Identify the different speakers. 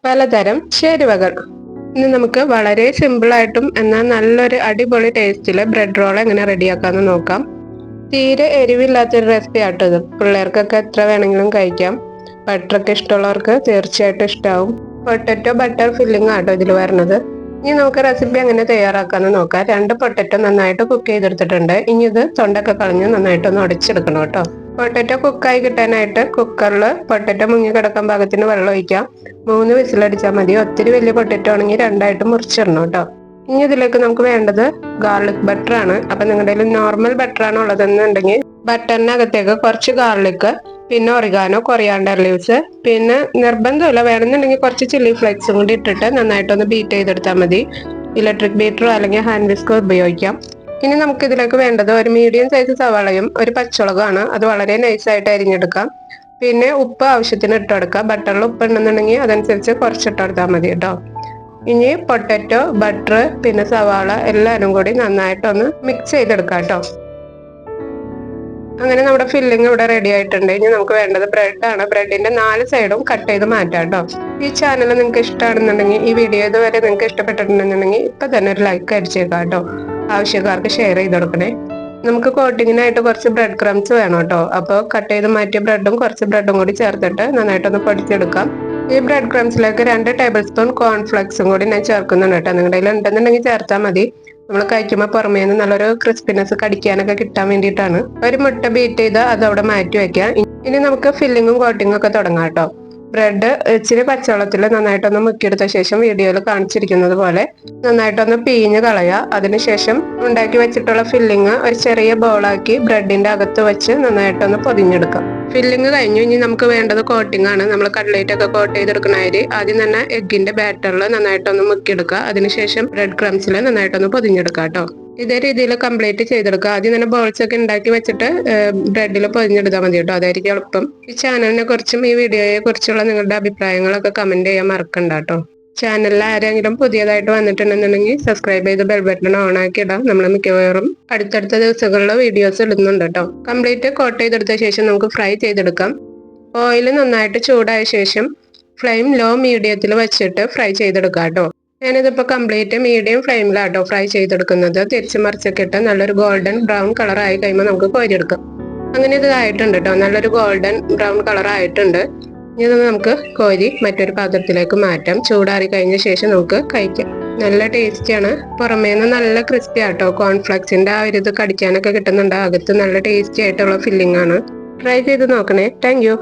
Speaker 1: പലതരം ചേരുവകൾ. ഇന്ന് നമുക്ക് വളരെ സിമ്പിളായിട്ടും എന്നാൽ നല്ലൊരു അടിപൊളി ടേസ്റ്റില് ബ്രെഡ് റോൾ എങ്ങനെ റെഡിയാക്കാമെന്ന് നോക്കാം. തീരെ എരിവില്ലാത്തൊരു റെസിപ്പി ആട്ടോ ഇത്. പിള്ളേർക്കൊക്കെ എത്ര വേണമെങ്കിലും കഴിക്കാം. ബട്ടറൊക്കെ ഇഷ്ടമുള്ളവർക്ക് തീർച്ചയായിട്ടും ഇഷ്ടാവും. പൊട്ടറ്റോ ബട്ടർ ഫില്ലിംഗ് ആട്ടോ ഇതിൽ വരുന്നത്. ഇനി നമുക്ക് റെസിപ്പി എങ്ങനെ തയ്യാറാക്കാമെന്ന് നോക്കാം. 2 പൊട്ടറ്റോ നന്നായിട്ട് കുക്ക് ചെയ്തെടുത്തിട്ടുണ്ട്. ഇനി ഇത് തൊണ്ടൊക്കെ കളഞ്ഞ് നന്നായിട്ടൊന്ന് ഉടച്ചെടുക്കണം കേട്ടോ. പൊട്ടറ്റോ കുക്കായി കിട്ടാനായിട്ട് കുക്കറിൽ പൊട്ടറ്റോ മുങ്ങി കിടക്കാൻ പാകത്തിന് വെള്ളം ഒഴിക്കാം. 3 വിസിലടിച്ചാൽ മതി. ഒത്തിരി വലിയ പൊട്ടറ്റോ ആണെങ്കിൽ 2ആയിട്ട് മുറിച്ചിടണം കേട്ടോ. ഇനി ഇതിലേക്ക് നമുക്ക് വേണ്ടത് ഗാർലിക് ബട്ടർ ആണ്. അപ്പൊ നിങ്ങളുടെ കയ്യിൽ നോർമൽ ബട്ടർ ആണ് ഉള്ളതെന്നുണ്ടെങ്കിൽ ബട്ടറിനകത്തേക്ക് കുറച്ച് ഗാർലിക്, പിന്നെ ഒറിഗാനോ, കൊറിയാണ്ടർ ലീവ്സ്, പിന്നെ നിർബന്ധമില്ല, വേണമെന്നുണ്ടെങ്കിൽ കുറച്ച് ചില്ലി ഫ്ലേക്സും കൂടി ഇട്ടിട്ട് നന്നായിട്ടൊന്ന് ബീറ്റ് ചെയ്തെടുത്താൽ മതി. ഇലക്ട്രിക് ബീറ്ററോ അല്ലെങ്കിൽ ഹാൻഡ് വിസ്കോ ഉപയോഗിക്കാം. ഇനി നമുക്ക് ഇതിലേക്ക് വേണ്ടത് ഒരു മീഡിയം സൈസ് സവാളയും ഒരു പച്ചമുളകാണ്. അത് വളരെ നൈസായിട്ട് അരിഞ്ഞെടുക്കാം. പിന്നെ ഉപ്പ് ആവശ്യത്തിന് ഇട്ടെടുക്കാം. ബട്ടറിൽ ഉപ്പ് ഉണ്ടെന്നുണ്ടെങ്കിൽ അതനുസരിച്ച് കുറച്ചിട്ടെടുത്താൽ മതി കേട്ടോ. ഇനി പൊട്ടറ്റോ, ബട്ടർ, പിന്നെ സവാള എല്ലാവരും കൂടി നന്നായിട്ടൊന്ന് മിക്സ് ചെയ്തെടുക്കാം കേട്ടോ. അങ്ങനെ നമ്മുടെ ഫില്ലിംഗ് ഇവിടെ റെഡി ആയിട്ടുണ്ട്. ഇനി നമുക്ക് വേണ്ടത് ബ്രെഡ് ആണ്. ബ്രെഡിന്റെ 4 സൈഡും കട്ട് ചെയ്ത് മാറ്റാം കേട്ടോ. ഈ ചാനൽ നിങ്ങൾക്ക് ഇഷ്ടമാണെന്നുണ്ടെങ്കിൽ, ഈ വീഡിയോ ഇതുവരെ നിങ്ങൾക്ക് ഇഷ്ടപ്പെട്ടിട്ടുണ്ടെന്നുണ്ടെങ്കിൽ ഇപ്പൊ തന്നെ ഒരു ലൈക്ക് അടിച്ചേക്കാം കേട്ടോ. ആവശ്യക്കാർക്ക് ഷെയർ ചെയ്ത് കൊടുക്കണേ. നമുക്ക് കോട്ടിങ്ങിനായിട്ട് കുറച്ച് ബ്രെഡ് ക്രംസ് വേണം കേട്ടോ. അപ്പോൾ കട്ട് ചെയ്ത് മാറ്റിയ ബ്രെഡും കുറച്ച് ബ്രെഡും കൂടി ചേർത്തിട്ട് നന്നായിട്ടൊന്ന് പൊടിച്ചെടുക്കാം. ഈ ബ്രെഡ് ക്രംസിലേക്ക് 2 ടേബിൾ സ്പൂൺ കോൺഫ്ലെക്സും കൂടി ഞാൻ ചേർക്കുന്നുണ്ട് കേട്ടോ. നിങ്ങളുടെ കയ്യിൽ ഉണ്ടെന്നുണ്ടെങ്കിൽ ചേർത്താൽ മതി. നമ്മൾ കഴിക്കുമ്പോൾ പുറമേ നിന്ന് നല്ലൊരു ക്രിസ്പിനെസ് കടിക്കാനൊക്കെ കിട്ടാൻ വേണ്ടിയിട്ടാണ്. ഒരു മുട്ട ബീറ്റ് ചെയ്ത് അത് അവിടെ മാറ്റി വെക്കാം. ഇനി നമുക്ക് ഫില്ലിങ്ങും കോട്ടിങ്ങും ഒക്കെ തുടങ്ങാം കേട്ടോ. ബ്രെഡ് ഇച്ചിരി പച്ചവെള്ളത്തിൽ നന്നായിട്ടൊന്ന് മുക്കിയെടുത്ത ശേഷം വീഡിയോയിൽ കാണിച്ചിരിക്കുന്നത് പോലെ നന്നായിട്ടൊന്ന് പിഴിഞ്ഞ് കളയുക. അതിനുശേഷം ഉണ്ടാക്കി വെച്ചിട്ടുള്ള ഫില്ലിങ് ഒരു ചെറിയ ബോളാക്കി ബ്രെഡിന്റെ അകത്ത് വെച്ച് നന്നായിട്ടൊന്ന് പൊതിഞ്ഞെടുക്കാം. ഫില്ലിങ് കഴിഞ്ഞു. ഇനി നമുക്ക് വേണ്ടത് കോട്ടിംഗ് ആണ്. നമ്മൾ കട്ട്ലേറ്റ് ഒക്കെ കോട്ട് ചെയ്തെടുക്കുന്ന അരി ആദ്യം തന്നെ എഗ്ഗിന്റെ ബാറ്ററിൽ നന്നായിട്ടൊന്ന് മുക്കിയെടുക്കുക. അതിനുശേഷം ബ്രെഡ് ക്രംസിൽ നന്നായിട്ടൊന്ന് പൊതിഞ്ഞെടുക്കുക കേട്ടോ. ഇതേ രീതിയിൽ കംപ്ലീറ്റ് ചെയ്തെടുക്കുക. ആദ്യം തന്നെ ബോൾസ് ഒക്കെ ഉണ്ടാക്കി വെച്ചിട്ട് ബ്രെഡിൽ പൊതിഞ്ഞെടുത്താൽ മതി കേട്ടോ. അതായിരിക്കും എളുപ്പം. ഈ ചാനലിനെ കുറിച്ചും ഈ വീഡിയോയെ കുറിച്ചുള്ള നിങ്ങളുടെ അഭിപ്രായങ്ങളൊക്കെ കമന്റ് ചെയ്യാൻ മറക്കണ്ട കേട്ടോ. ചാനലിൽ ആരെങ്കിലും പുതിയതായിട്ട് വന്നിട്ടുണ്ടെന്നുണ്ടെങ്കിൽ സബ്സ്ക്രൈബ് ചെയ്ത് ബെൽ ബട്ടൺ ഓൺ ആക്കി ഇടാം. നമ്മൾ മിക്കവാറും അടുത്തടുത്ത ദിവസങ്ങളിൽ വീഡിയോസ് ഇടുന്നുണ്ട് കേട്ടോ. കംപ്ലീറ്റ് കോട്ട് ചെയ്തെടുത്ത ശേഷം നമുക്ക് ഫ്രൈ ചെയ്തെടുക്കാം. ഓയിൽ നന്നായിട്ട് ചൂടായ ശേഷം ഫ്ലെയിം ലോ മീഡിയത്തിൽ വെച്ചിട്ട് ഫ്രൈ ചെയ്തെടുക്കാം കേട്ടോ. ഞാനിതിപ്പോൾ കംപ്ലീറ്റ് മീഡിയം ഫ്ലെയിമിലാട്ടോ ഫ്രൈ ചെയ്തെടുക്കുന്നത്. തിരിച്ച് മറിച്ചൊക്കെ ഇട്ട് നല്ലൊരു ഗോൾഡൻ ബ്രൗൺ കളർ ആയി കഴിയുമ്പോൾ നമുക്ക് കോരിയെടുക്കാം. അങ്ങനെ ഇത് ആയിട്ടുണ്ട് കേട്ടോ. നല്ലൊരു ഗോൾഡൻ ബ്രൗൺ കളർ ആയിട്ടുണ്ട്. ഇനി നമുക്ക് കോരി മറ്റൊരു പാത്രത്തിലേക്ക് മാറ്റാം. ചൂടാറി കഴിഞ്ഞ ശേഷം നമുക്ക് കഴിക്കാം. നല്ല ടേസ്റ്റിയാണ്. പുറമേന്ന് നല്ല ക്രിസ്പി ആട്ടോ. കോൺഫ്ലെക്സിന്റെ ആ ഒരു ഇത് കടിക്കാനൊക്കെ കിട്ടുന്നുണ്ട്. അകത്ത് നല്ല ടേസ്റ്റി ആയിട്ടുള്ള ഫില്ലിംഗ് ആണ്. ട്രൈ ചെയ്ത് നോക്കണേ. Thank you.